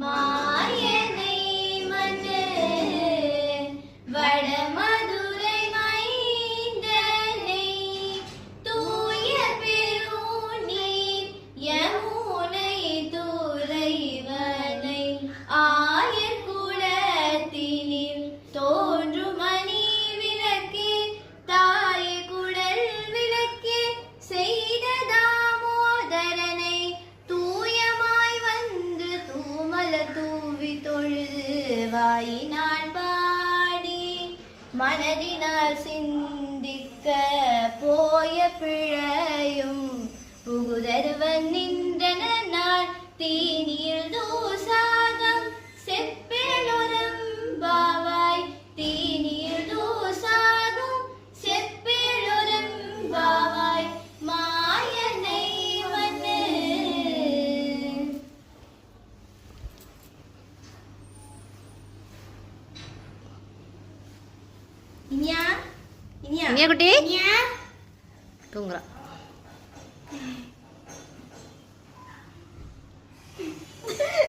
மாயனை மன்னு வடமதுரை மைந்தனை தூய பெருநீர் யமுனை துறைவனை ஆயர் குலத்தினில் தோன்றும் மணி விளக்கே தாய குடல் விளக்கே செய்த தாமோதரனை தூயமாய் வந்து தூமலர் தூவி தொழுது வாயினால் பாடி மனதினால் சிந்திக்க போய பிழையும் புகுதருவன் நின்றன நாள் தீனியில் தூசாகம் செப்பேலொரும் பாவாய் தீனியில் தூசாகம் செப்பேலொரும் பாவாய் மாயனை மன்னு. இனியா இனியா குட்டி இனியா தூங்குறா.